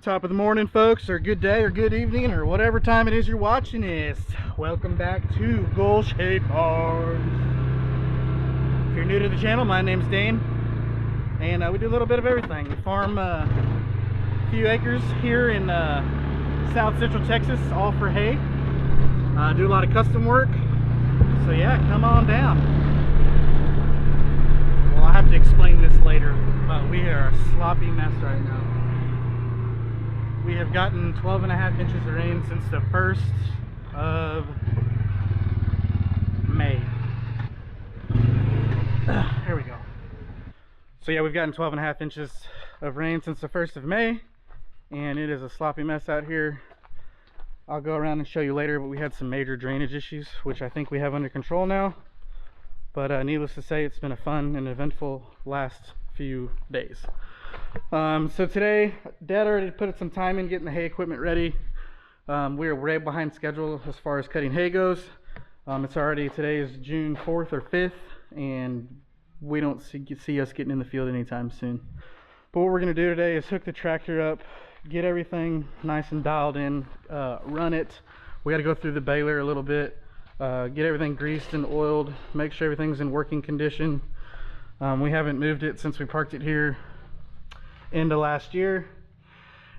Top of the morning, folks, or good day or good evening, or whatever time it is you're watching this. Welcome back to Gulch Hay Farms. If you're new to the channel, my name's Dane, and we do a little bit of everything. We farm a few acres here in South Central Texas, all for hay. Do a lot of custom work, so yeah, come on down. Well, I'll have to explain this later, but we are a sloppy mess right now. We have gotten 12.5 inches of rain since the 1st of May. Here we go. So yeah, we've gotten 12.5 inches of rain since the 1st of May, and it is a sloppy mess out here. I'll go around and show you later, but we had some major drainage issues, which I think we have under control now. But needless to say, it's been a fun and eventful last few days. So today, Dad already put some time in getting the hay equipment ready. We are way behind schedule as far as cutting hay goes. It's already, today is June 4th or 5th, and we don't see us getting in the field anytime soon. But what we're going to do today is hook the tractor up, get everything nice and dialed in, run it. We got to go through the baler a little bit, get everything greased and oiled, make sure everything's in working condition. We haven't moved it since we parked it here end of last year,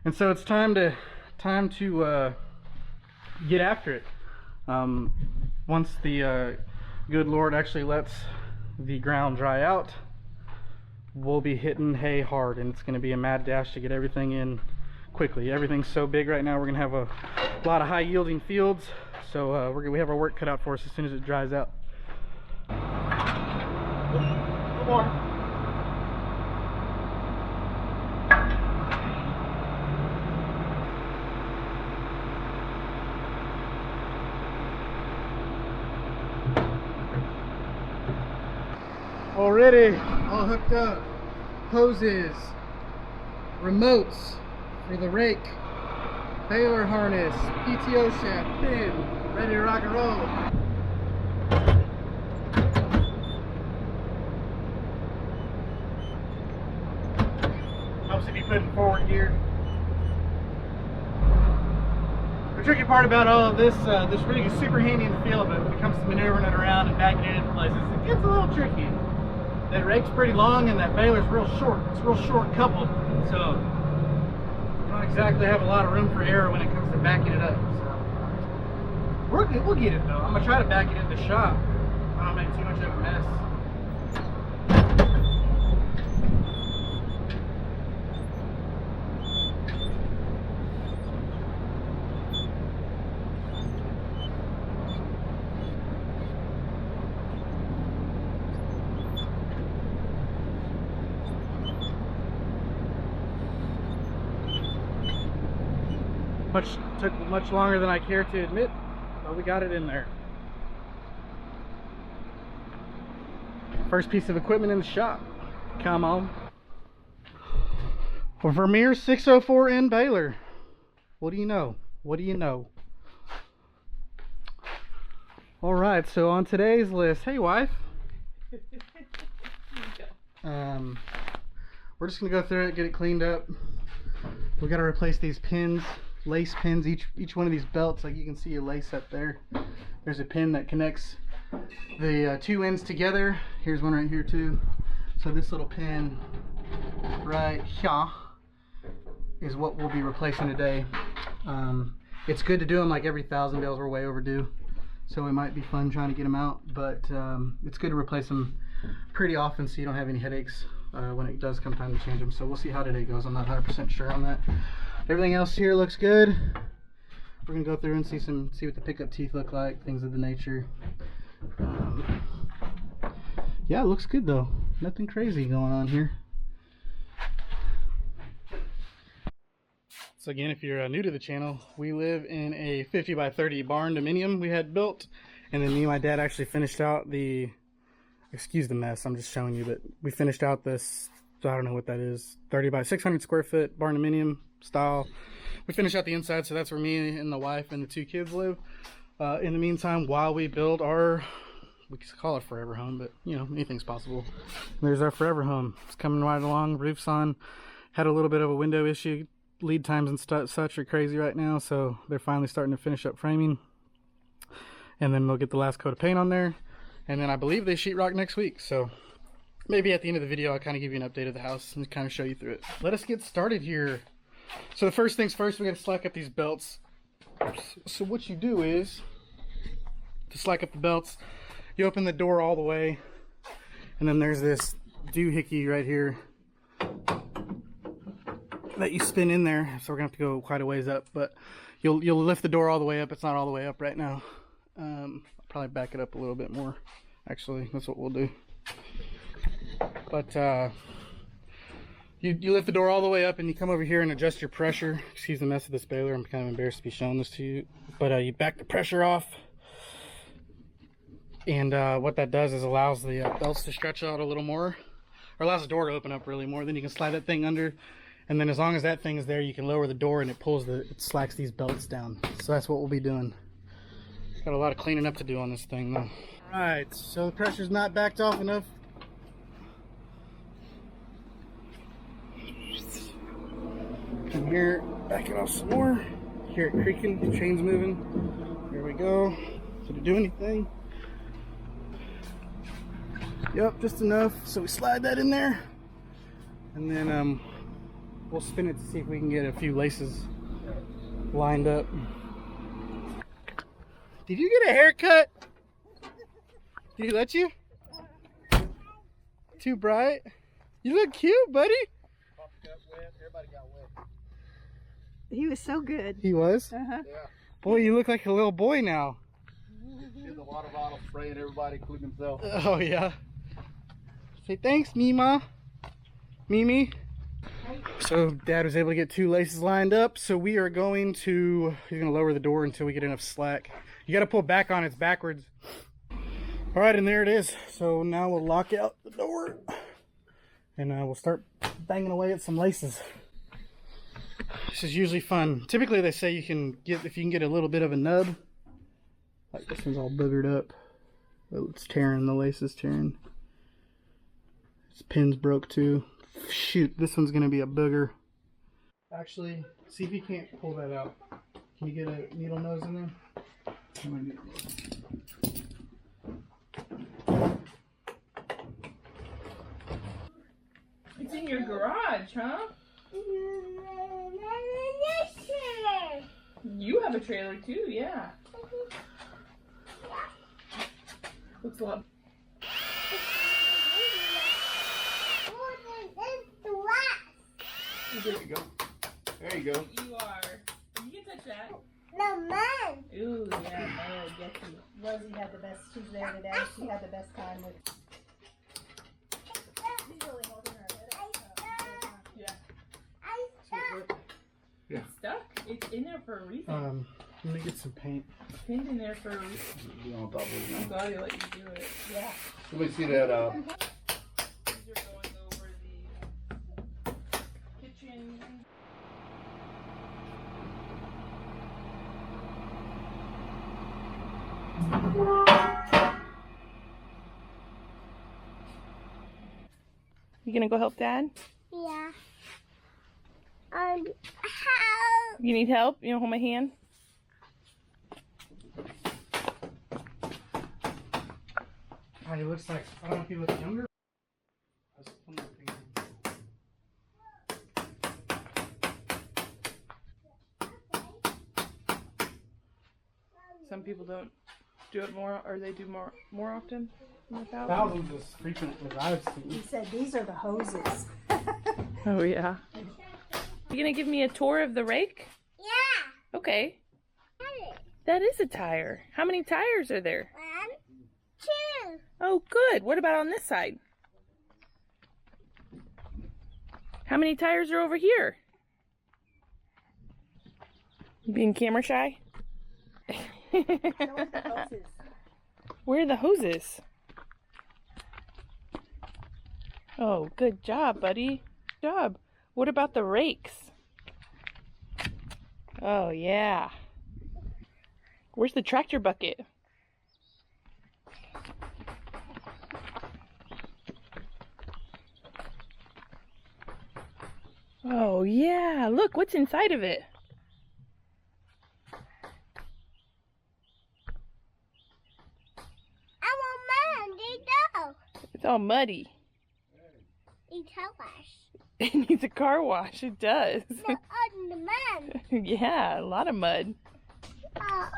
and so it's time to get after it. Once the good Lord actually lets the ground dry out, we'll be hitting hay hard, and it's going to be a mad dash to get everything in quickly. Everything's so big right now, we're going to have a lot of high yielding fields, so we have our work cut out for us as soon as it dries out. One more. Already all hooked up, hoses, remotes for the rake, baler harness, PTO shaft, pin, ready to rock and roll. Helps if you put in forward gear. The tricky part about all of this, this rig is super handy in the field, but when it comes to maneuvering it around and backing it into places, it gets a little tricky. That rake's pretty long and that baler's real short. It's real short coupled, so you don't exactly have a lot of room for error when it comes to backing it up. So we'll get it though. I'm gonna try to back it in the shop. I don't make too much of a mess. Took much longer than I care to admit, but we got it in there. First piece of equipment in the shop. Come on. A Vermeer 604N baler. What do you know? What do you know? All right, so on today's list, hey wife. We're just gonna go through it, get it cleaned up. We got to replace these pins. Lace pins, each one of these belts, like you can see a lace up there. There's a pin that connects the two ends together. Here's one right here too. So this little pin right here is what we'll be replacing today. It's good to do them like every 1,000 bales. We're way overdue, so it might be fun trying to get them out, but it's good to replace them pretty often so you don't have any headaches when it does come time to change them. So we'll see how today goes. I'm not 100% sure on that. Everything else here looks good. We're gonna go through and see what the pickup teeth look like, things of the nature. Yeah, it looks good though. Nothing crazy going on here. So again, if you're new to the channel, we live in a 50 by 30 barn dominium we had built, and then me and my dad actually finished out the, excuse the mess, I'm just showing you, but we finished out this, I don't know what that is, 30 by 600 square foot barn dominium style. We finished out the inside, so that's where me and the wife and the 2 kids live. In the meantime, while we build our, we could call it forever home, but you know, anything's possible. There's our forever home. It's coming right along, roof's on. Had a little bit of a window issue lead times and such are crazy right now, so they're finally starting to finish up framing. And then they'll get the last coat of paint on there. And then I believe they sheetrock next week, so maybe at the end of the video I'll kind of give you an update of the house and kind of show you through it. Let us get started here. So the first things first, we got to slack up these belts. So what you do is, to slack up the belts, you open the door all the way, and then there's this doohickey right here that you spin in there. So we're gonna have to go quite a ways up, but you'll lift the door all the way up. It's not all the way up right now. I'll probably back it up a little bit more. Actually, that's what we'll do. But you lift the door all the way up, and you come over here and adjust your pressure. Excuse the mess of this baler. I'm kind of embarrassed to be showing this to you. But you back the pressure off, and what that does is allows the belts to stretch out a little more, or allows the door to open up really more. Then you can slide that thing under, and then as long as that thing is there, you can lower the door, and it slacks these belts down. So that's what we'll be doing. Got a lot of cleaning up to do on this thing though. Alright, so the pressure's not backed off enough. Come here, back it off some more. Hear it creaking, the chain's moving. There we go. Did it do anything? Yep, just enough. So we slide that in there. And then we'll spin it to see if we can get a few laces lined up. Did you get a haircut? Did he let you? Too bright? You look cute, buddy. Everybody got wet. He was so good. He was? Uh-huh. Yeah. Boy, you look like a little boy now. In the water bottle spraying everybody, including himself. Oh, yeah. Say thanks, Mima. Mimi. So Dad was able to get 2 laces lined up. So we are going to, he's going to lower the door until we get enough slack. You got to pull back on it, it's backwards. All right, and there it is. So now we'll lock out the door, and we'll start banging away at some laces. This is usually fun. Typically they say you can get, if you can get a little bit of a nub, like this one's all boogered up. Oh, it's tearing, the lace is tearing. This pin's broke too. Shoot, this one's gonna be a booger. Actually, see if you can't pull that out. Can you get a needle nose in there? It's in your garage, huh? You have a trailer too, yeah. Looks a lot. There you go. There you go. You are. You can touch that. No, man. Ooh, yeah, no, get you. Rosie had the best. She's there today. She had the best time with. He's really holding her head up. Yeah. Yeah. It's stuck? It's in there for a reason. Let me get some paint. It's pinned in there for a reason. Be on top of it I'm now. glad he let you do it. Yeah. Let me see that. These are going over the kitchen. You gonna go help Dad? Yeah. Help. You need help? You wanna hold my hand? God, he looks like, I don't know if he looks younger. Some people don't do it more, or they do more often than the thousand. Thousands is frequent as I've He seen. said these are the hoses. Oh yeah. You gonna give me a tour of the rake? Yeah. Okay. That is a tire. How many tires are there? 1, 2. Oh, good. What about on this side? How many tires are over here? You being camera shy? Show us the hoses. Where are the hoses? Oh, good job, buddy. Good job. What about the rakes? Oh, yeah. Where's the tractor bucket? Oh yeah, look what's inside of it. I want mine. They go. It's all muddy. Eat wash. It needs a car wash. It does. The man. Yeah, a lot of mud. Oh,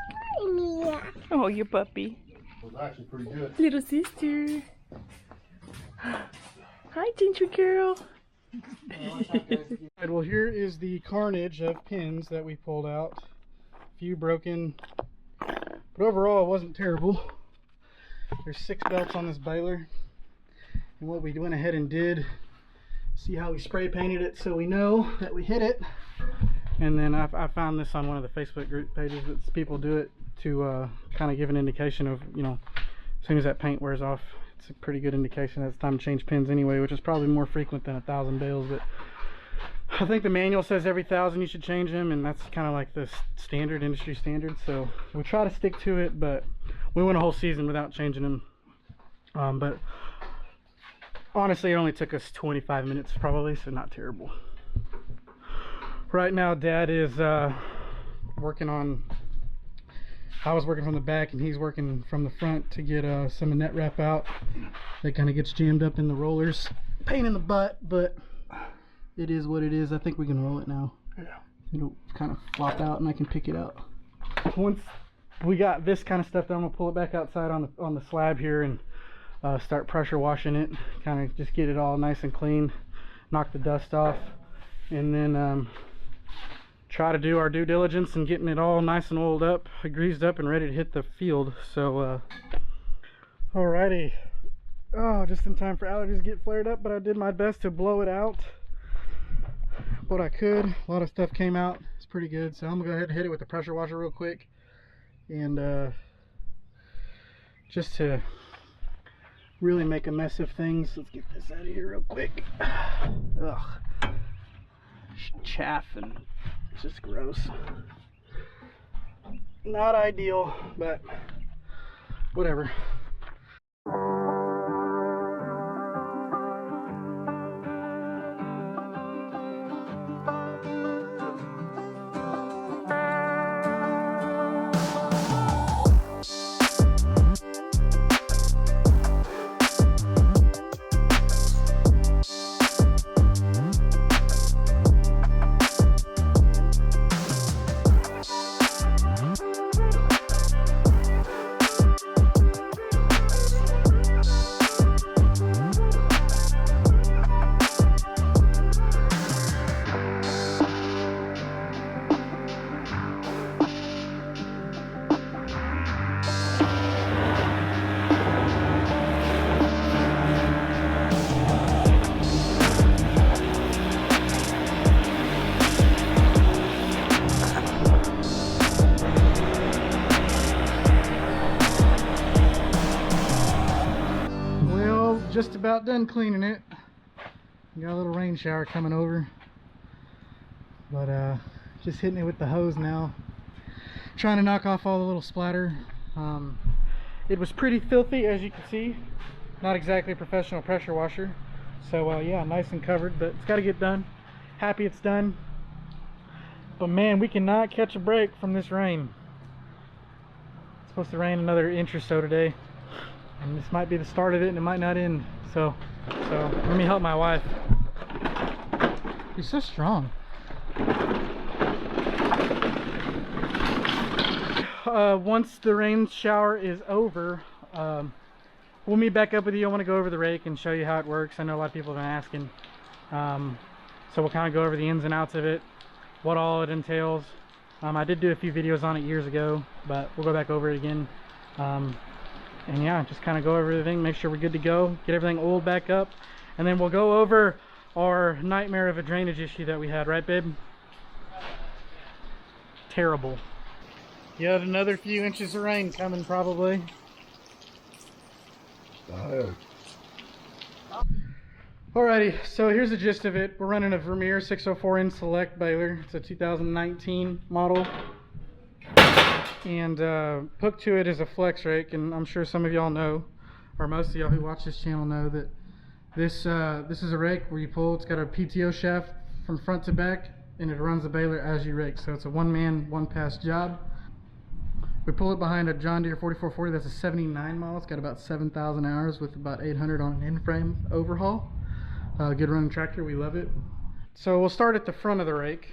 yeah. Oh, your puppy. It was actually pretty good. Little sister. Hi, ginger girl. Alright, well, here is the carnage of pins that we pulled out. A few broken, but overall it wasn't terrible. There's 6 belts on this baler, and what we went ahead and did, see how we spray painted it so we know that we hit it. And then I found this on one of the Facebook group pages that people do it to kind of give an indication of, you know, as soon as that paint wears off, it's a pretty good indication that it's time to change pins anyway, which is probably more frequent than 1,000 bales. But I think the manual says every 1,000 you should change them, and that's kind of like the standard, industry standard. So we try to stick to it, but we went a whole season without changing them. But honestly, it only took us 25 minutes probably, so not terrible. Right now, Dad is working on, I was working from the back and he's working from the front to get some of net wrap out. That kind of gets jammed up in the rollers. Pain in the butt, but it is what it is. I think we can roll it now. Yeah. It'll kind of flop out and I can pick it out. Once we got this kind of stuff done, we'll pull it back outside on the slab here and start pressure washing it. Kind of just get it all nice and clean, knock the dust off, and then try to do our due diligence and getting it all nice and oiled up, greased up, and ready to hit the field. So alrighty. Oh, just in time for allergies to get flared up, but I did my best to blow it out what I could. A lot of stuff came out. It's pretty good. So I'm gonna go ahead and hit it with the pressure washer real quick, and just to really make a mess of things. Let's get this out of here real quick. Ugh, chaff, and it's just gross. Not ideal, but whatever. Just about done cleaning it. Got a little rain shower coming over, but just hitting it with the hose now, trying to knock off all the little splatter. It was pretty filthy, as you can see. Not exactly a professional pressure washer, so yeah, nice and covered, but it's got to get done. Happy it's done, but man, we cannot catch a break from this rain. It's supposed to rain another inch or so today, and this might be the start of it, and it might not end. So let me help my wife. You're so strong. Once the rain shower is over, we'll meet back up with you. I want to go over the rake and show you how it works. I know a lot of people have been asking. So we'll kind of go over the ins and outs of it, what all it entails. I did do a few videos on it years ago, but we'll go back over it again. And yeah, just kind of go over everything, make sure we're good to go, get everything oiled back up, and then we'll go over our nightmare of a drainage issue that we had, right babe? Terrible. Yet another few inches of rain coming probably. Alrighty, so here's the gist of it. We're running a Vermeer 604N Select baler. It's a 2019 model. And hooked to it is a flex rake, and I'm sure some of y'all know, or most of y'all who watch this channel know, that this is a rake where you pull. It's got a PTO shaft from front to back, and it runs the baler as you rake. So it's a one-man, one-pass job. We pull it behind a John Deere 4440. That's a 79 model. It's got about 7,000 hours with about 800 on an in-frame overhaul. Good running tractor. We love it. So we'll start at the front of the rake.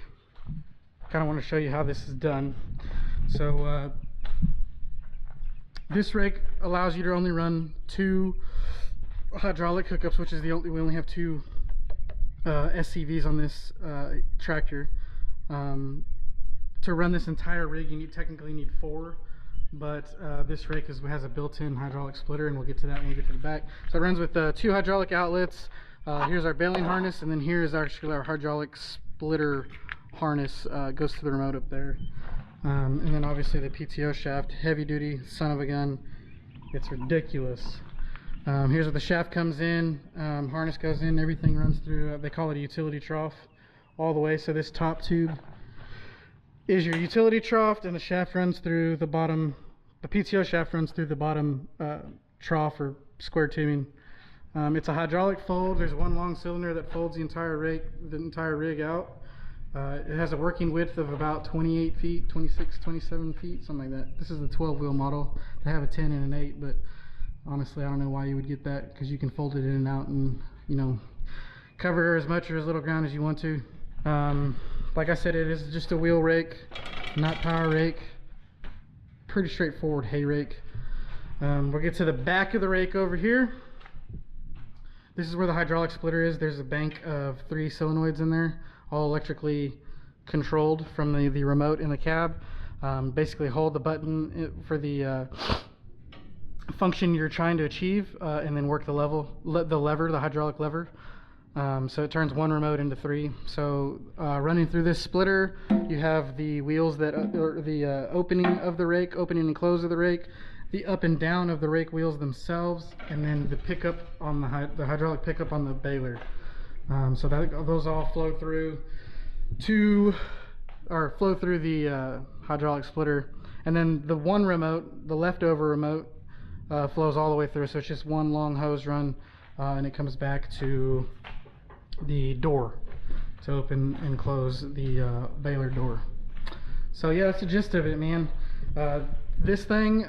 Kind of want to show you how this is done. So this rake allows you to only run 2 hydraulic hookups, which is we only have 2 SCVs on this tractor. To run this entire rig, you technically need 4, but this rake has a built-in hydraulic splitter, and we'll get to that when we get to the back. So it runs with 2 hydraulic outlets. Here's our baling harness, and then here's actually our hydraulic splitter harness. Goes to the remote up there. And then obviously the PTO shaft, heavy duty, son of a gun. It's ridiculous. Here's where the shaft comes in, harness goes in, everything runs through, they call it a utility trough all the way. So this top tube is your utility trough, and the shaft runs through the bottom, the PTO shaft runs through the bottom trough or square tubing. It's a hydraulic fold. There's one long cylinder that folds the entire rig out. It has a working width of about 28 feet, 26, 27 feet, something like that. This is the 12-wheel model. They have a 10 and an 8, but honestly, I don't know why you would get that, because you can fold it in and out and, you know, cover as much or as little ground as you want to. Like I said, it is just a wheel rake, not power rake. Pretty straightforward hay rake. We'll get to the back of the rake over here. This is where the hydraulic splitter is. There's a bank of 3 solenoids in there, all electrically controlled from the remote in the cab. Basically hold the button for the function you're trying to achieve, and then work the lever, the hydraulic lever. So it turns 1 remote into 3. So running through this splitter, you have the wheels that or the opening of the rake, opening and close of the rake, the up and down of the rake wheels themselves, and then the pickup on the hydraulic pickup on the baler. So those all flow through the hydraulic splitter, and then the one remote, the leftover remote, flows all the way through. So it's just one long hose run, and it comes back to the door to open and close the baler door. So yeah, that's the gist of it, man. This thing,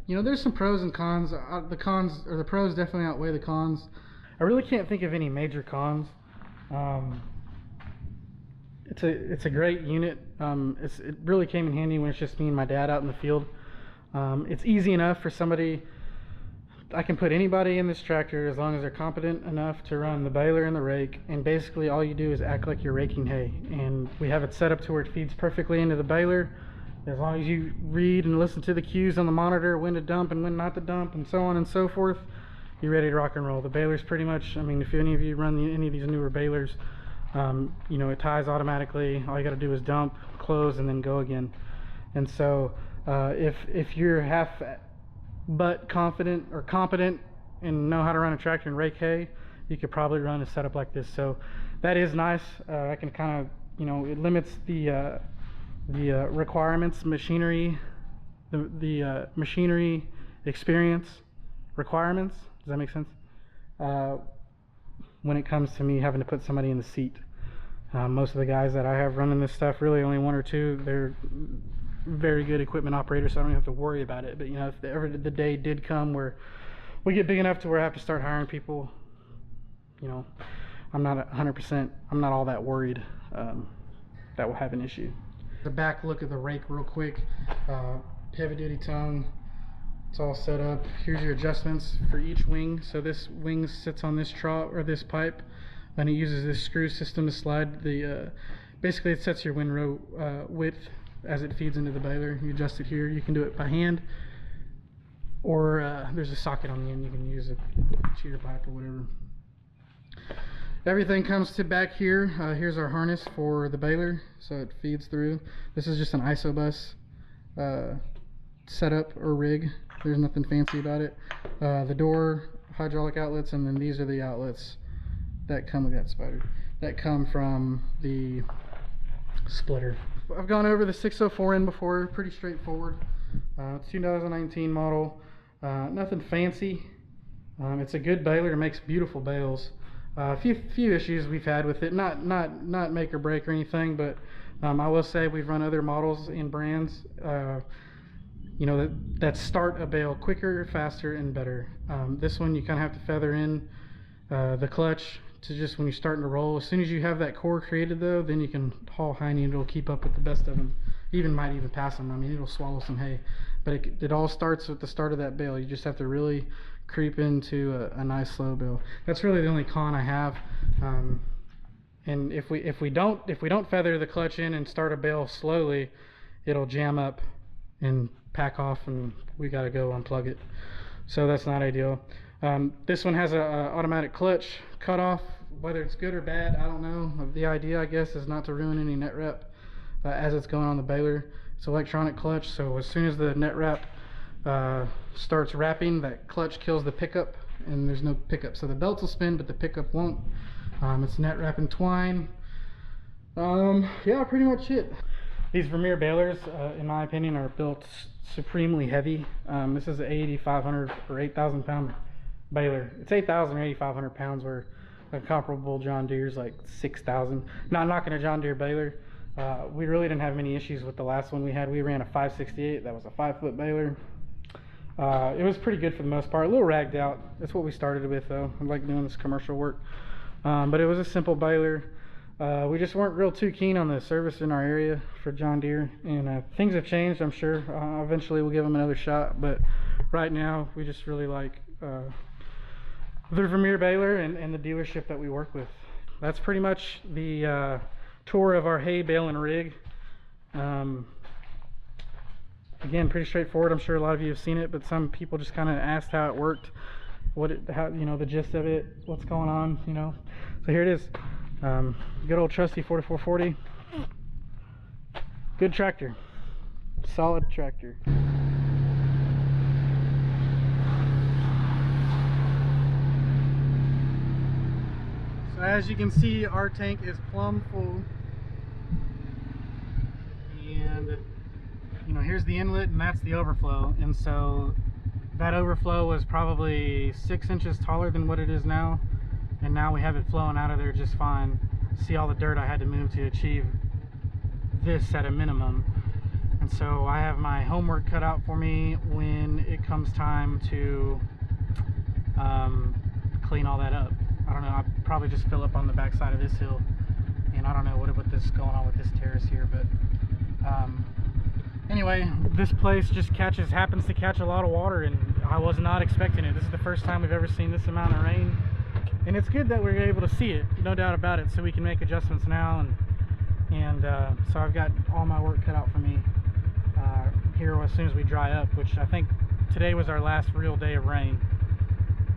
you know, there's some pros and cons. The pros definitely outweigh the cons. I really can't think of any major cons. It's a great unit. It really came in handy when it's just me and my dad out in the field. It's easy enough for somebody. I can put anybody in this tractor as long as they're competent enough to run the baler and the rake, and basically all you do is act like you're raking hay, and we have it set up to where it feeds perfectly into the baler. As long as you read and listen to the cues on the monitor, when to dump and when not to dump, and so on and so forth, you're ready to rock and roll. The baler's pretty much, I mean, if any of you run any of these newer balers, you know, it ties automatically. All you got to do is dump, close, and then go again. And so if you're half but confident or competent and know how to run a tractor and rake hay, you could probably run a setup like this. So that is nice. I can kind of, you know, it limits the requirements, machinery, the machinery experience requirements. Does that make sense? When it comes to me having to put somebody in the seat. Most of the guys that I have running this stuff, really only 1 or 2, they're very good equipment operators, so I don't have to worry about it. But you know, if ever the day did come where we get big enough to where I have to start hiring people, you know, I'm not 100%, I'm not all that worried that we'll have an issue. The back look at the rake real quick. Heavy duty tongue, it's all set up. Here's your adjustments for each wing. So this wing sits on this trough or this pipe, and it uses this screw system to slide the basically it sets your windrow width as it feeds into the baler. You adjust it here. You can do it by hand, or there's a socket on the end. You can use a cheater pipe or whatever. Everything comes to back here. Here's our harness for the baler, so it feeds through. This is just an isobus setup or rig. There's nothing fancy about it. The door, hydraulic outlets, and then these are the outlets that come with that spider. That come from the splitter. I've gone over the 604N before. Pretty straightforward. It's 2019 model. Nothing fancy. It's a good baler. It makes beautiful bales. A few issues we've had with it, not make or break or anything, but I will say we've run other models and brands, you know, that start a bale quicker, faster, and better. This one you kind of have to feather in the clutch to just when you're starting to roll. As soon as you have that core created though, then you can haul hiney and it'll keep up with the best of them. Might even pass them. I mean, it'll swallow some hay, but it all starts with the start of that bale. You just have to really creep into a nice slow bale. That's really the only con I have. And if we don't feather the clutch in and start a bale slowly, it'll jam up and pack off, and we got to go unplug it. So that's not ideal. This one has a automatic clutch cutoff. Whether it's good or bad, I don't know. The idea, I guess, is not to ruin any net wrap as it's going on the baler. It's electronic clutch, so as soon as the net wrap starts wrapping, that clutch kills the pickup, and there's no pickup. So the belts will spin, but the pickup won't. It's net wrap and twine. Yeah, pretty much it. These Vermeer balers, in my opinion, are built supremely heavy. This is an 8,500 or 8,000 pound baler. It's 8,000 or 8,500 pounds, where a comparable John Deere's like 6,000. Not knocking a John Deere baler. We really didn't have many issues with the last one we had. We ran a 568. That was a 5-foot baler. It was pretty good for the most part. A little ragged out. That's what we started with, though. I like doing this commercial work. But it was a simple baler. We just weren't real too keen on the service in our area for John Deere, and things have changed. I'm sure eventually we'll give them another shot, but right now we just really like the Vermeer baler and the dealership that we work with. That's pretty much the tour of our hay bale and rig. Again, pretty straightforward. I'm sure a lot of you have seen it, but some people just kind of asked how it worked, how, you know, the gist of it, what's going on, you know. So here it is. Good old trusty 4440. Good tractor. Solid tractor. So as you can see, our tank is plumb full. And you know, here's the inlet and that's the overflow. And so that overflow was probably 6 inches taller than what it is now. And now we have it flowing out of there just fine. See all the dirt I had to move to achieve this at a minimum. And so I have my homework cut out for me when it comes time to clean all that up. I don't know, I'll probably just fill up on the back side of this hill. And I don't know what this is going on with this terrace here, but anyway, this place just happens to catch a lot of water, and I was not expecting it. This is the first time we've ever seen this amount of rain. And it's good that we're able to see it, no doubt about it, so we can make adjustments now. And so I've got all my work cut out for me here as soon as we dry up, which I think today was our last real day of rain,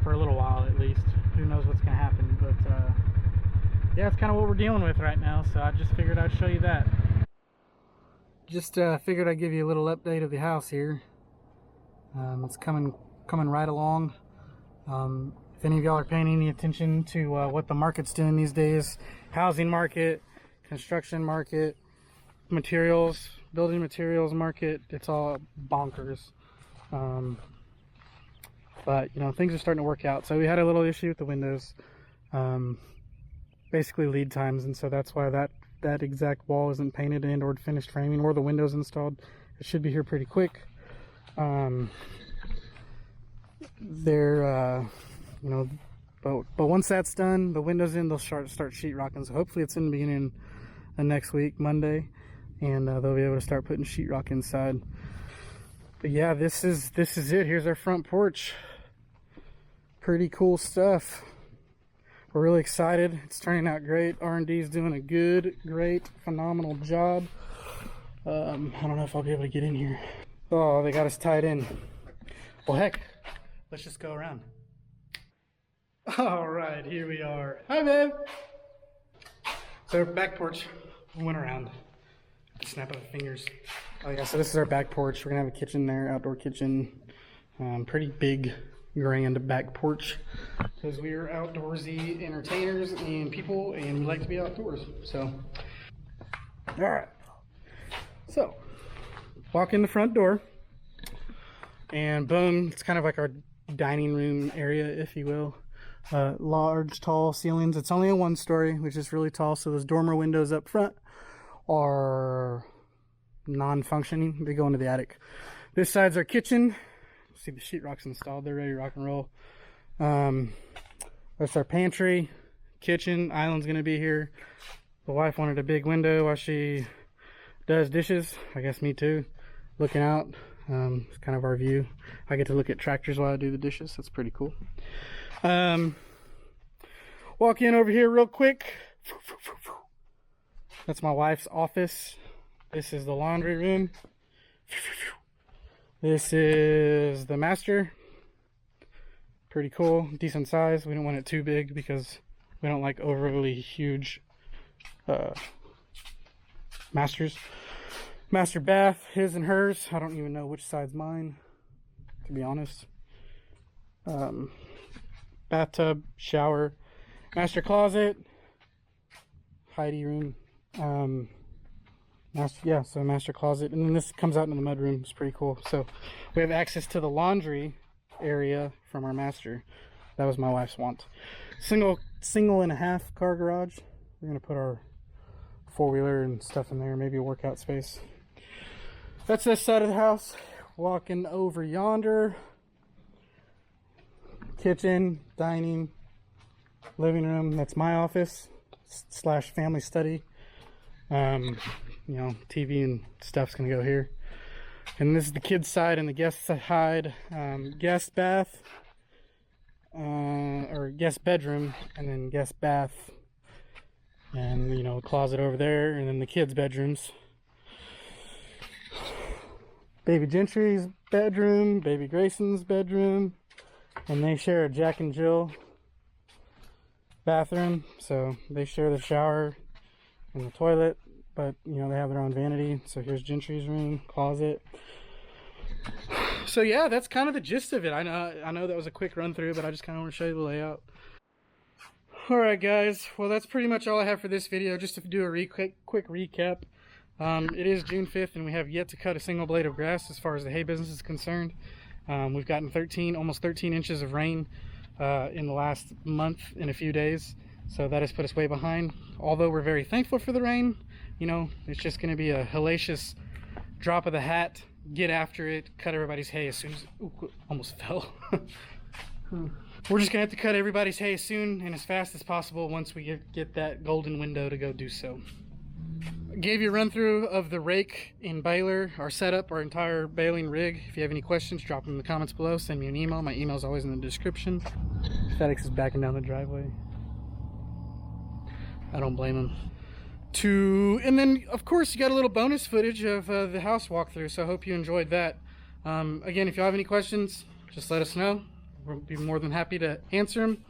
for a little while at least. Who knows what's going to happen, but yeah, it's kind of what we're dealing with right now, so I just figured I'd show you that. Just figured I'd give you a little update of the house here. It's coming right along. If any of y'all are paying any attention to what the market's doing these days, housing market, construction market, materials, building materials market, it's all bonkers. But you know, things are starting to work out. So we had a little issue with the windows, basically lead times, and so that's why that exact wall isn't painted and or finished framing or the windows installed. It should be here pretty quick. You know, but once that's done, the windows in, they'll start sheetrocking. So hopefully it's in the beginning of next week, Monday, and they'll be able to start putting sheetrock inside. But yeah, this is it. Here's our front porch. Pretty cool stuff. We're really excited. It's turning out great. R&D is doing a great, phenomenal job. I don't know if I'll be able to get in here. Oh, they got us tied in. Well, heck, let's just go around. All right, here we are. Hi, babe. So back porch, we went around. Snap of the fingers. Oh yeah, so this is our back porch. We're gonna have a kitchen there, outdoor kitchen. Pretty big, grand back porch, because we are outdoorsy entertainers and people, and we like to be outdoors. So, all right. So, walk in the front door, and boom, it's kind of like our dining room area, if you will. large, tall ceilings. It's only a 1-story, which is really tall. So those dormer windows up front are non-functioning. They go into the attic. This side's our kitchen. See the sheetrock's installed. They're ready to rock and roll. That's our pantry, kitchen. Island's gonna be here. The wife wanted a big window while she does dishes. I guess me too. Looking out. It's kind of our view. I get to look at tractors while I do the dishes. That's pretty cool. Walk in over here real quick. That's my wife's office. This is the laundry room. This is the master. Pretty cool, decent size. We don't want it too big because we don't like overly huge masters. Master bath, his and hers. I don't even know which side's mine, to be honest. Bathtub, shower, master closet, Heidi room. So master closet, and then this comes out into the mudroom. It's pretty cool. So we have access to the laundry area from our master. That was my wife's want. Single and a half car garage. We're gonna put our 4-wheeler and stuff in there, maybe a workout space. That's this side of the house. Walking over yonder. Kitchen, dining, living room. That's my office / family study. You know, TV and stuff's gonna go here. And this is the kids' side and the guest side. Guest bath, or guest bedroom, and then guest bath, and you know, closet over there, and then the kids' bedrooms. Baby Gentry's bedroom, baby Grayson's bedroom, and they share a Jack and Jill bathroom, so they share the shower and the toilet, but you know, they have their own vanity. So here's Gentry's room, closet. So yeah, that's kind of the gist of it. I know that was a quick run through, but I just kind of want to show you the layout. Alright guys, well that's pretty much all I have for this video. Just to do a quick recap. It is June 5th and we have yet to cut a single blade of grass as far as the hay business is concerned. We've gotten almost 13 inches of rain in the last month in a few days. So that has put us way behind. Although we're very thankful for the rain, you know, it's just going to be a hellacious drop of the hat. Get after it, cut everybody's hay as soon as... Ooh, almost fell. We're just going to have to cut everybody's hay as soon and as fast as possible once we get that golden window to go do so. Gave you a run through of the rake in Baler, our setup, our entire baling rig. If you have any questions, drop them in the comments below. Send me an email. My email is always in the description. FedEx is backing down the driveway. I don't blame him. And then, of course, you got a little bonus footage of the house walkthrough, so I hope you enjoyed that. Again, if you have any questions, just let us know. We'll be more than happy to answer them.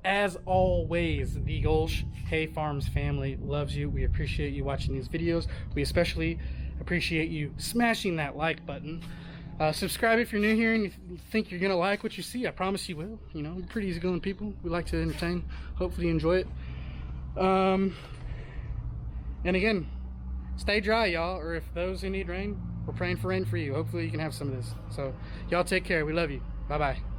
As always, the Gulch Hay Farms family loves you. We appreciate you watching these videos. We especially appreciate you smashing that like button. Subscribe if you're new here and you think you're gonna like what you see. I promise you will. You know, we're pretty easygoing people. We like to entertain. Hopefully you enjoy it. And again, stay dry, y'all, or if those who need rain, we're praying for rain for you. Hopefully you can have some of this. So y'all take care. We love you. Bye-bye.